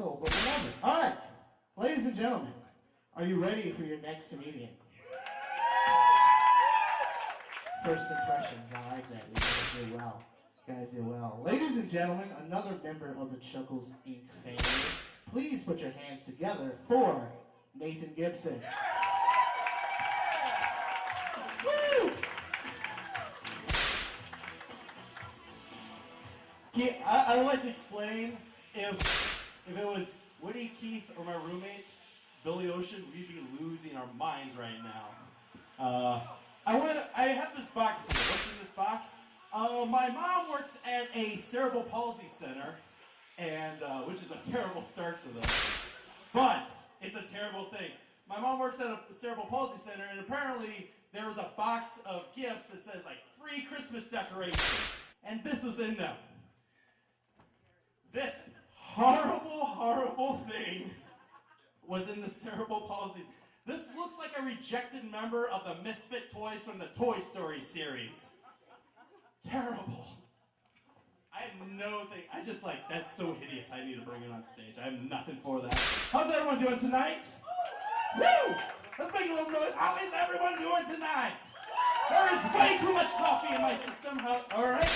But whatever. All right, ladies and gentlemen, are you ready for your next comedian? First impressions, I like that. You guys do well. You guys do well. Ladies and gentlemen, another member of the Chuckles Inc. family. Please put your hands together for Nathyn Gibson. Woo! I would like to explain if it was Woody, Keith, or my roommates, Billy Ocean, we'd be losing our minds right now. I have this box here. What's in this box? My mom works at a cerebral palsy center, and which is a terrible start for them. But it's a terrible thing. My mom works at a cerebral palsy center, and apparently there was a box of gifts that says like free Christmas decorations, and this was in them. This horrible, horrible thing was in the cerebral palsy. This looks like a rejected member of the Misfit Toys from the Toy Story series. Terrible. I have no thing. I just like, that's so hideous. I need to bring it on stage. I have nothing for that. How's everyone doing tonight? Woo! Let's make a little noise. How is everyone doing tonight? There is way too much coffee in my system. All right.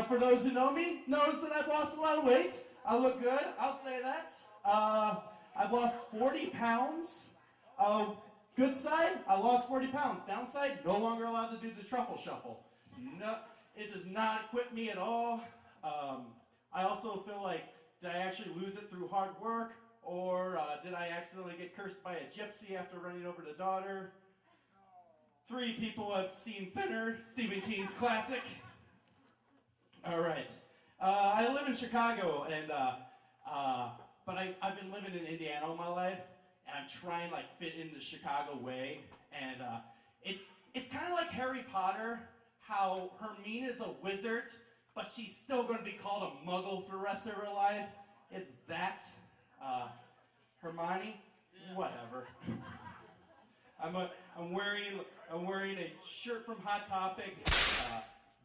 For those who know me, notice that I've lost a lot of weight. I look good. I'll say that. I've lost 40 pounds. Good side, I lost 40 pounds. Downside, no longer allowed to do the truffle shuffle. No, it does not equip me at all. I also feel like, did I actually lose it through hard work? Or did I accidentally get cursed by a gypsy after running over the daughter? 3 people have seen Thinner, Stephen King's classic. All right. I live in Chicago, and but I've been living in Indiana all my life, and I'm trying to like fit in the Chicago way. And it's kind of like Harry Potter, how Hermione is a wizard, but she's still going to be called a Muggle for the rest of her life. It's that. Hermione, whatever. I'm wearing a shirt from Hot Topic,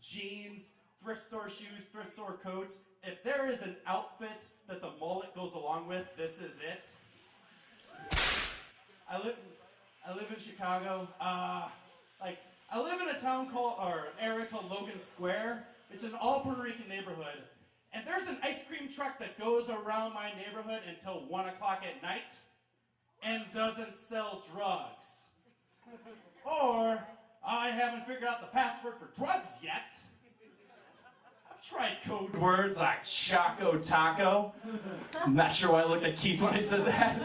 jeans, thrift store shoes, thrift store coats. If there is an outfit that the mullet goes along with, this is it. I live in Chicago. I live in a town area called Logan Square. It's an all Puerto Rican neighborhood. And there's an ice cream truck that goes around my neighborhood until 1 o'clock at night and doesn't sell drugs. Or I haven't figured out the password for drugs yet. I've tried code words like Choco Taco. I'm not sure why I looked at Keith when I said that.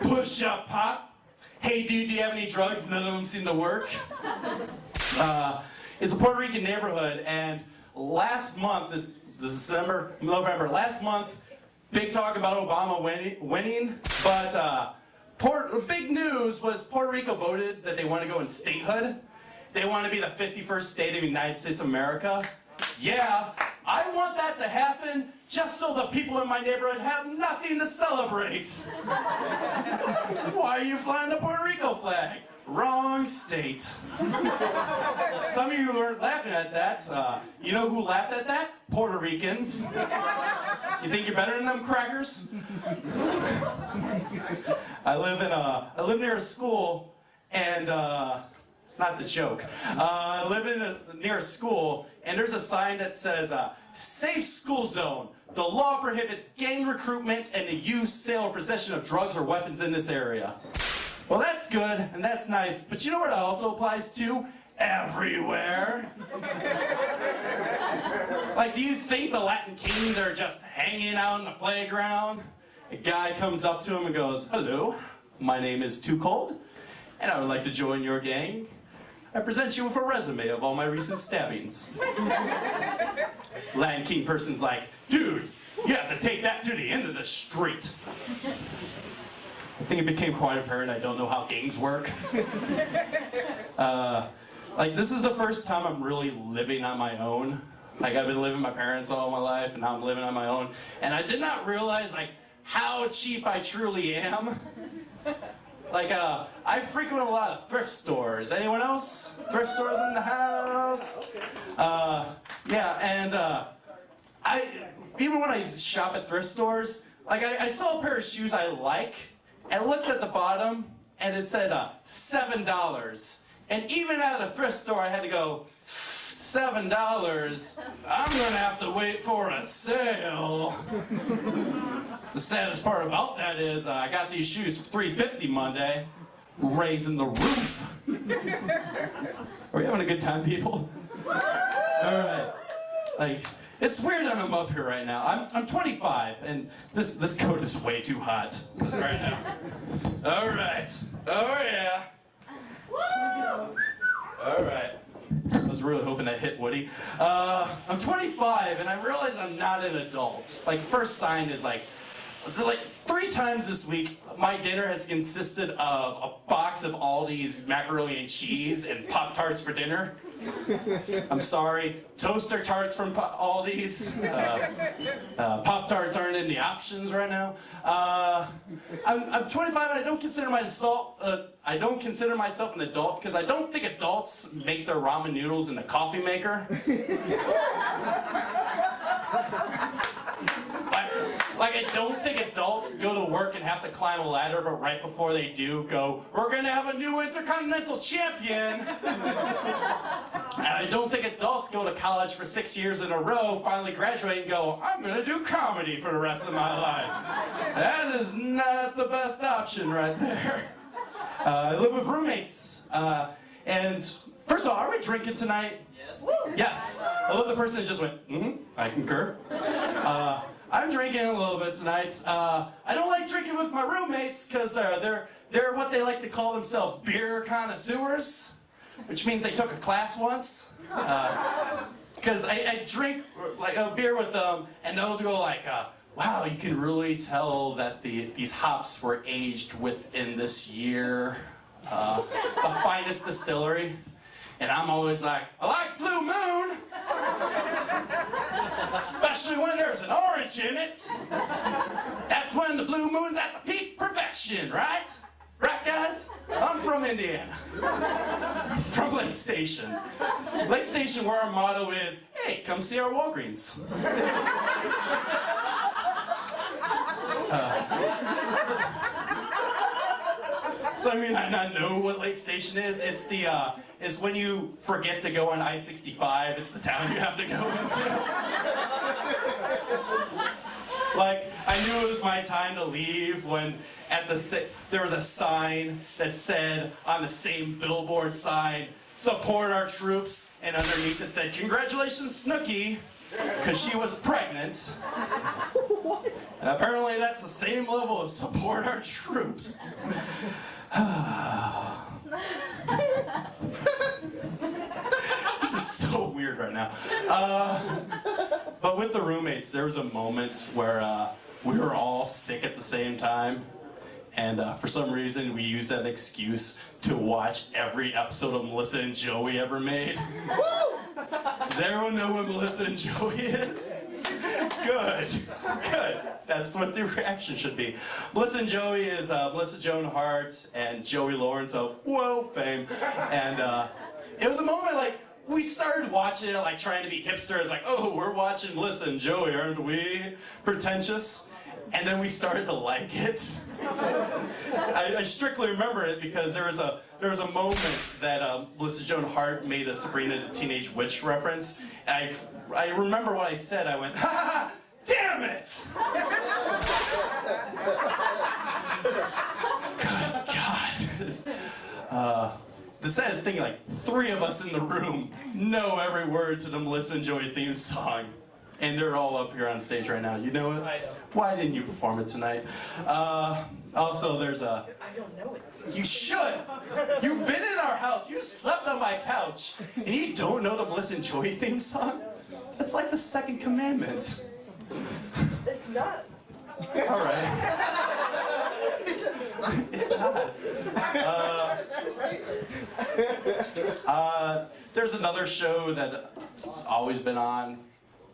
Push up pop. Hey dude, do you have any drugs? None of them seem to work. It's a Puerto Rican neighborhood, and last month, this November, last month, big talk about Obama winning, but big news was Puerto Rico voted that they want to go in statehood. They want to be the 51st state of the United States of America. Yeah, I want that to happen just so the people in my neighborhood have nothing to celebrate. Why are you flying the Puerto Rico flag? Wrong state. Some of you are laughing at that. You know who laughed at that? Puerto Ricans. You think you're better than them crackers? I live near a school, and it's not the joke. I live near a school, and there's a sign that says, "Safe school zone. The law prohibits gang recruitment and the use, sale, or possession of drugs or weapons in this area." Well, that's good, and that's nice, but you know what that also applies to? Everywhere. Like, do you think the Latin Kings are just hanging out in the playground? A guy comes up to him and goes, "Hello, my name is Too Cold, and I would like to join your gang. I present you with a resume of all my recent stabbings." Latin King person's like, "Dude, you have to take that to the end of the street." I think it became quite apparent I don't know how gangs work. Like, this is the first time I'm really living on my own. Like, I've been living with my parents all my life, and now I'm living on my own. And I did not realize, like, how cheap I truly am. Like, I frequent a lot of thrift stores. Anyone else? Thrift stores in the house? Yeah, and even when I shop at thrift stores, like I saw a pair of shoes I like, and looked at the bottom, and it said $7. And even at a thrift store, I had to go, $7? I'm gonna have to wait for a sale. The saddest part about that is I got these shoes for $3.50 Monday, raising the roof. Are we having a good time, people? All right. Like, it's weird that I'm up here right now. I'm 25, and this coat is way too hot right now. All right. Oh yeah. All right. I was really hoping that hit Woody. I'm 25, and I realize I'm not an adult. Like, first sign is like 3 times this week, my dinner has consisted of a box of Aldi's macaroni and cheese and Pop-Tarts for dinner. I'm sorry, toaster tarts from Aldi's. Pop-Tarts aren't in the options right now. I'm 25 and I don't consider myself an adult because I don't think adults make their ramen noodles in the coffee maker. Like, I don't think adults go to work and have to climb a ladder, but right before they do, go, we're gonna have a new Intercontinental Champion! And I don't think adults go to college for 6 years in a row, finally graduate and go, I'm gonna do comedy for the rest of my life. That is not the best option right there. I live with roommates. And first of all, are we drinking tonight? Yes. Yes. I love the person that just went, I concur. I'm drinking a little bit tonight. I don't like drinking with my roommates because they're what they like to call themselves beer connoisseurs, which means they took a class once. Because I drink like a beer with them, and they'll go like, wow, you can really tell that these hops were aged within this year. The finest distillery. And I'm always like, I like Blue Moon! Especially when there's an orange in it. That's when the Blue Moon's at the peak perfection, right? Right, guys? I'm from Indiana. From Lake Station. Lake Station, where our motto is, hey, come see our Walgreens. So I mean, I know what Lake Station is. It's it's when you forget to go on I-65. It's the town you have to go into. Like, I knew it was my time to leave when there was a sign that said on the same billboard sign, support our troops, and underneath it said, congratulations, Snooki, because she was pregnant. And apparently that's the same level of support our troops. This is so weird right now. But with the roommates, there was a moment where we were all sick at the same time. And for some reason, we used that excuse to watch every episode of Melissa and Joey ever made. Does everyone know who Melissa and Joey is? Good, good. That's what the reaction should be. Melissa and Joey is Melissa Joan Hart and Joey Lawrence of fame. And it was a moment like, we started watching it like trying to be hipsters, like, oh, we're watching Melissa and Joey, aren't we? Pretentious. And then we started to like it. I strictly remember it because there was a moment that Melissa Joan Hart made a Sabrina the Teenage Witch reference. And I remember what I said. I went, ha ha, damn it! Good God. The saddest thing, like 3 of us in the room know every word to the Melissa and Joey theme song. And they're all up here on stage right now. You know it? I know. Why didn't you perform it tonight? Also, there's a... I don't know it. You should. You've been in our house. You slept on my couch. And you don't know the Melissa and Joey theme song? That's like the 2nd commandment. It's not. All right. It's not. There's another show that's always been on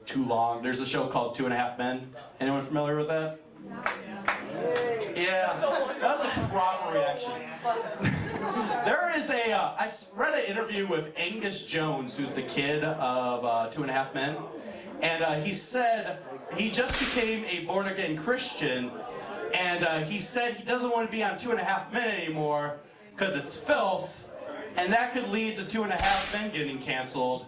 too long. There's a show called 2.5 Men. Anyone familiar with that? Yeah, that was a proper reaction. There is I read an interview with Angus Jones, who's the kid of 2.5 Men, and he said he just became a born-again Christian, and he said he doesn't want to be on 2.5 Men anymore because it's filth, and that could lead to 2.5 Men getting canceled.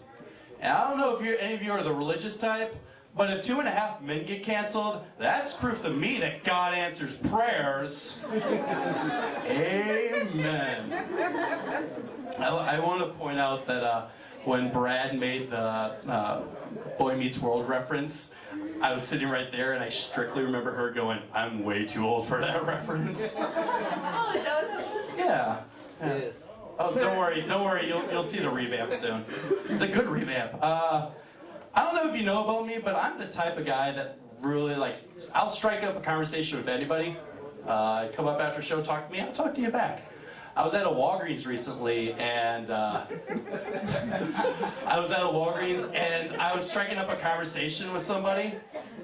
And I don't know if any of you are the religious type, but if 2.5 Men get canceled, that's proof to me that God answers prayers. Amen. I want to point out that when Brad made the Boy Meets World reference, I was sitting right there, and I strictly remember her going, "I'm way too old for that reference." Oh, no. Yeah. Yes. Oh, don't worry, you'll see the revamp soon. It's a good revamp. I don't know if you know about me, but I'm the type of guy that really likes, I'll strike up a conversation with anybody. Come up after a show, talk to me, I'll talk to you back. I was at a Walgreens recently, and I was striking up a conversation with somebody.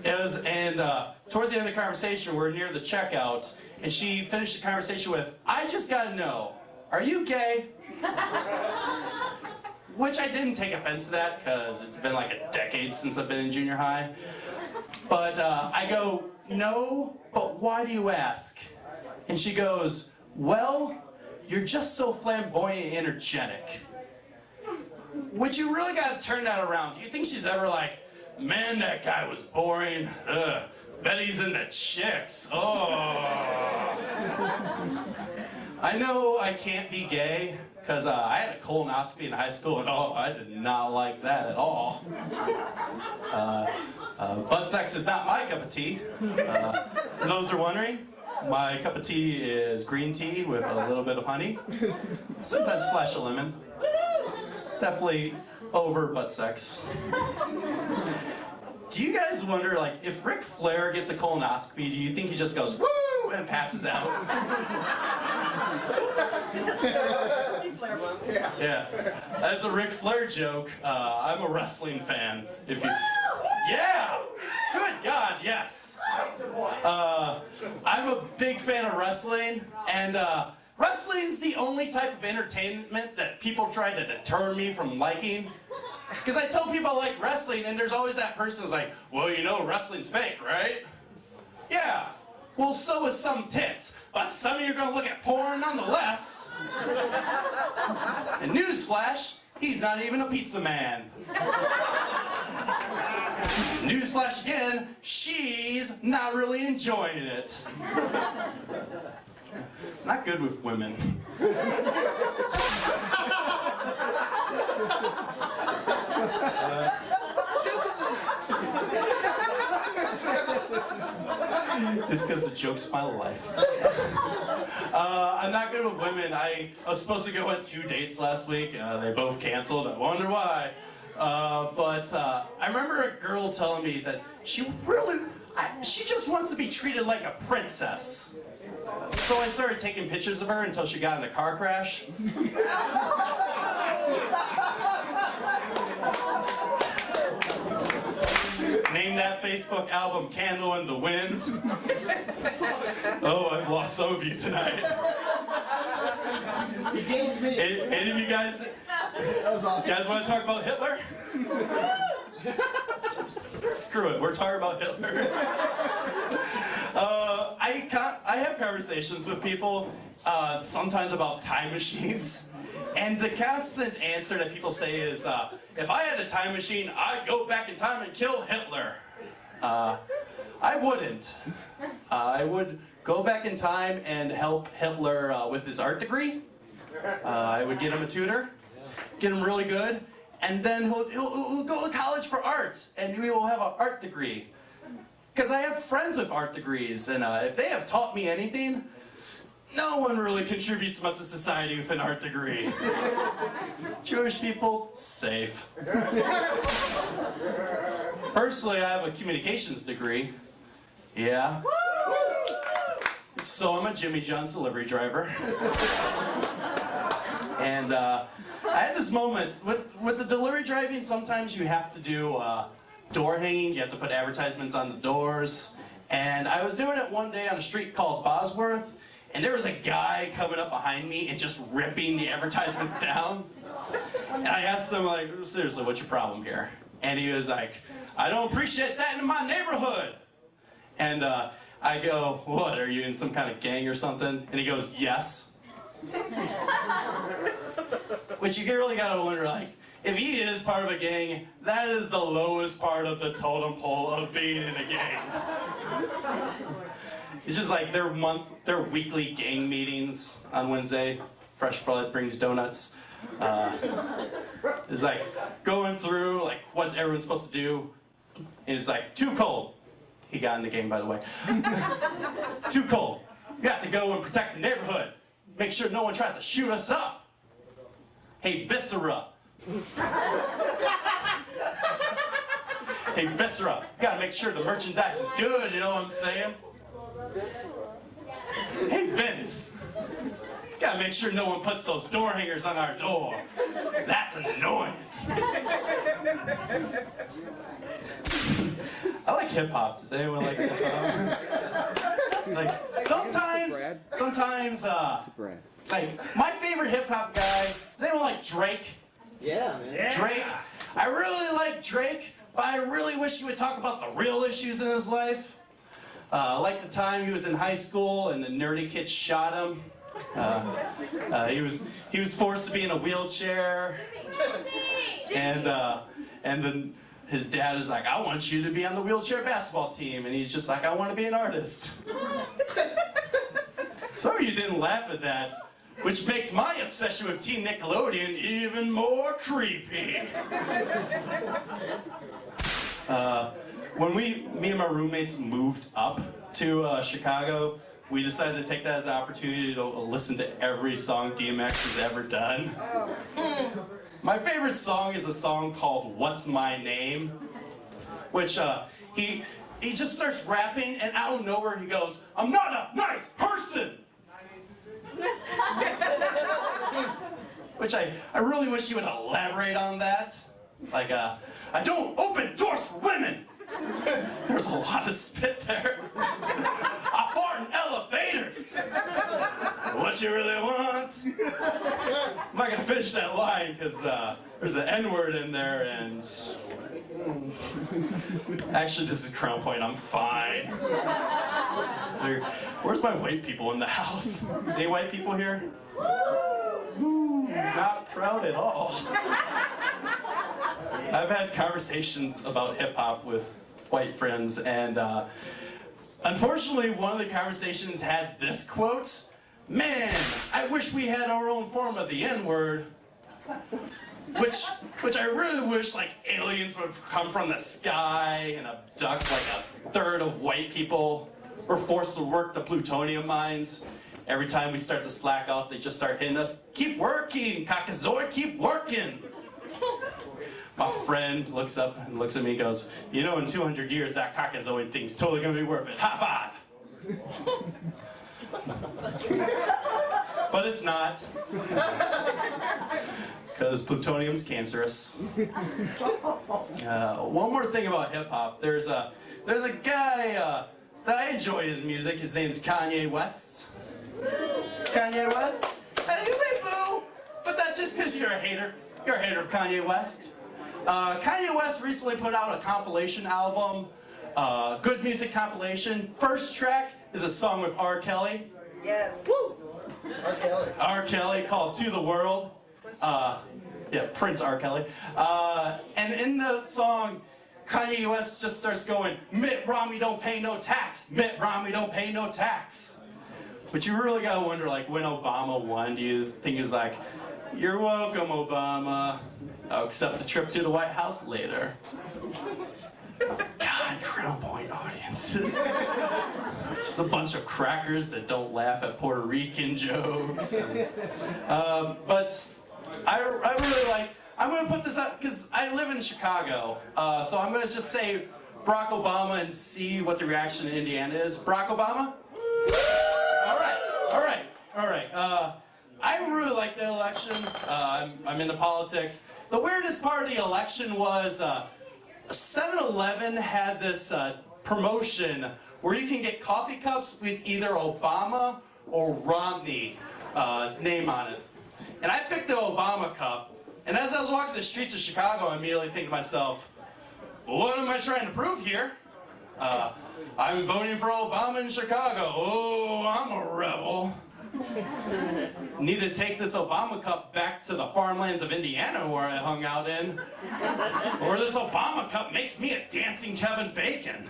Towards the end of the conversation, we're near the checkout, and she finished the conversation with, "I just gotta know, are you gay?" Which I didn't take offense to that, because it's been like a decade since I've been in junior high. But I go, "No, but why do you ask?" And she goes, "Well, you're just so flamboyant and energetic." Which you really gotta turn that around. Do you think she's ever like, "Man, that guy was boring. Ugh, bet he's into chicks. Oh." I know I can't be gay, because I had a colonoscopy in high school, and I did not like that at all. Butt sex is not my cup of tea. For those who are wondering, my cup of tea is green tea with a little bit of honey. Sometimes a splash of lemon. Definitely over butt sex. Do you guys wonder, like, if Ric Flair gets a colonoscopy, do you think he just goes, "Woo!" and passes out? Yeah, that's a Ric Flair joke. I'm a wrestling fan. If you, yeah, good God, yes. I'm a big fan of wrestling, and wrestling is the only type of entertainment that people try to deter me from liking. Because I tell people I like wrestling, and there's always that person who's like, "Well, you know wrestling's fake, right?" Yeah, well, so is some tits, but some of you are going to look at porn nonetheless. And newsflash, he's not even a pizza man. Newsflash again, she's not really enjoying it. Not good with women. It's because the joke's my life. I'm not good with women. I was supposed to go on 2 dates last week. They both canceled. I wonder why. But I remember a girl telling me that she just wants to be treated like a princess. So I started taking pictures of her until she got in a car crash. Name that Facebook album Candle in the Wind. Oh, I've lost some of you tonight. Any of you guys want to talk about Hitler? Screw it, we're talking about Hitler. I have conversations with people sometimes about time machines. And the constant answer that people say is, if I had a time machine, I'd go back in time and kill Hitler. I wouldn't. I would go back in time and help Hitler with his art degree. I would get him a tutor, get him really good, and then he'll go to college for art, and we will have an art degree. Because I have friends with art degrees, and if they have taught me anything, no one really contributes much to society with an art degree. Jewish people, safe. Personally, I have a communications degree. Yeah. So I'm a Jimmy John's delivery driver. And I had this moment, with the delivery driving, sometimes you have to do door hangings, you have to put advertisements on the doors. And I was doing it one day on a street called Bosworth, and there was a guy coming up behind me and just ripping the advertisements down. And I asked him, like, seriously, what's your problem here? And he was like, I don't appreciate that in my neighborhood. And I go, what, are you in some kind of gang or something? And he goes, yes. Which you really gotta wonder, like, if he is part of a gang, that is the lowest part of the totem pole of being in a gang. It's just like their weekly gang meetings on Wednesday. Fresh Blood brings donuts. It's like going through like what everyone's supposed to do. And it's like, too cold. He got in the game, by the way. Too cold. You have to go and protect the neighborhood. Make sure no one tries to shoot us up. Hey, Viscera. Hey, Viscera. You gotta make sure the merchandise is good, you know what I'm saying? Hey, Vince. You gotta make sure no one puts those door hangers on our door. That's annoying. I like hip hop. Does anyone like hip hop? Like sometimes, like my favorite hip hop guy. Does anyone like Drake? Yeah, man. Yeah. Drake. I really like Drake, but I really wish he would talk about the real issues in his life. Like the time he was in high school and the nerdy kid shot him. He was forced to be in a wheelchair, and then his dad is like, I want you to be on the wheelchair basketball team, and he's just like, I want to be an artist. Some of you didn't laugh at that, which makes my obsession with Teen Nickelodeon even more creepy. When me and my roommates moved up to Chicago, we decided to take that as an opportunity to listen to every song DMX has ever done. My favorite song is a song called What's My Name, which he just starts rapping, and out of nowhere he goes, I'm not a nice person! Which I really wish he would elaborate on that. Like, I don't open doors for women! There's a lot of spit there. I fart in elevators! What you really want? I'm not gonna finish that line because there's an N-word in there, and actually this is Crown Point, I'm fine. Where's my white people in the house? Any white people here? Woo, not proud at all. I've had conversations about hip-hop with white friends, and unfortunately one of the conversations had this quote, man, I wish we had our own form of the N-word. Which I really wish like aliens would come from the sky and abduct like a third of white people. We're forced to work the plutonium mines. Every time we start to slack off, they just start hitting us. Keep working, Caucasoid, keep working. My friend looks up and looks at me and goes, you know, in 200 years, that Caucasoid thing's totally gonna be worth it. High five. But it's not. Because plutonium's cancerous. One more thing about hip-hop. There's a guy that I enjoy his music. His name's Kanye West. Kanye West? Hey, you may boo, but that's just because you're a hater. You're a hater of Kanye West. Kanye West recently put out a compilation album, good music compilation. First track is a song with R. Kelly. Yes. Woo! R. Kelly called To the World. Yeah, Prince R. Kelly. And in the song, Kanye West just starts going, Mitt Romney don't pay no tax. Mitt Romney don't pay no tax. But you really gotta wonder, like, when Obama won, do you think he was like, you're welcome, Obama. I'll accept the trip to the White House later. God, Crown Point audiences. Just a bunch of crackers that don't laugh at Puerto Rican jokes. And, but I really like, I'm going to put this up because I live in Chicago. So I'm going to just say Barack Obama and see what the reaction in Indiana is. Barack Obama? All right. I really like the election. I'm into politics. The weirdest part of the election was 7-Eleven had this promotion where you can get coffee cups with either Obama or Romney's name on it. And I picked the Obama cup, and as I was walking the streets of Chicago, I immediately think to myself, what am I trying to prove here? I'm voting for Obama in Chicago. Oh, I'm a rebel. Need to take this Obama cup back to the farmlands of Indiana where I hung out in. Or this Obama cup makes me a dancing Kevin Bacon.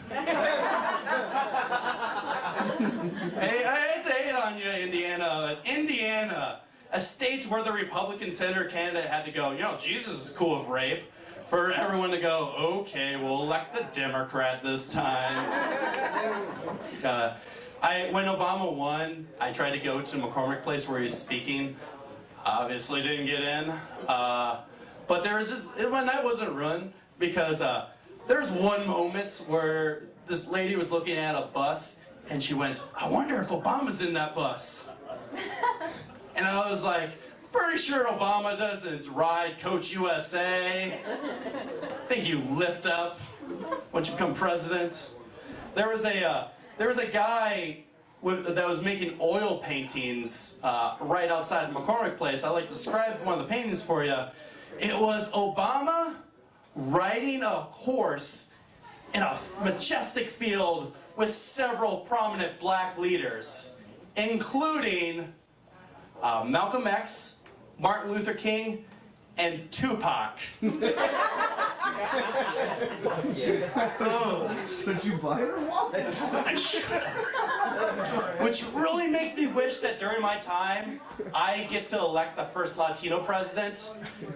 Hey, I hate to hate on you, Indiana. Indiana, a state where the Republican senator candidate had to go, you know, Jesus is cool with rape. For everyone to go, okay, we'll elect the Democrat this time. When Obama won, I tried to go to McCormick Place where he was speaking. Obviously didn't get in. But there was just, my night wasn't ruined because there's one moment where this lady was looking at a bus and she went, I wonder if Obama's in that bus. And I was like, pretty sure Obama doesn't ride Coach USA. I think you lift up once you become president. There was a guy that was making oil paintings right outside of McCormick Place. I'd like to describe one of the paintings for you. It was Obama riding a horse in a majestic field with several prominent black leaders, including Malcolm X, Martin Luther King, and Tupac. Oh, so did you buy it or what? Which really makes me wish that during my time, I get to elect the first Latino president,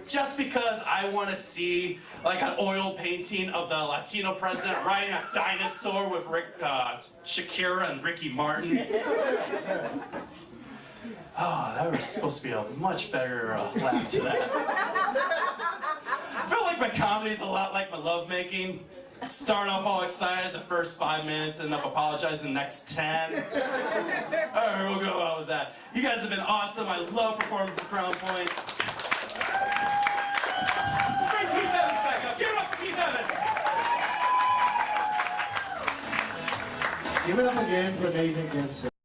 just because I want to see like an oil painting of the Latino president riding a dinosaur with Shakira and Ricky Martin. Oh, that was supposed to be a much better laugh to that. I feel like my comedy's a lot like my lovemaking. Start off all excited the first 5 minutes, end up apologizing the next 10. All right, we'll go out with that. You guys have been awesome. I love performing for Crown Points. Let's bring Keith Evans back up. Give it up for Keith Evans. Give it up again for Nathyn Gibson.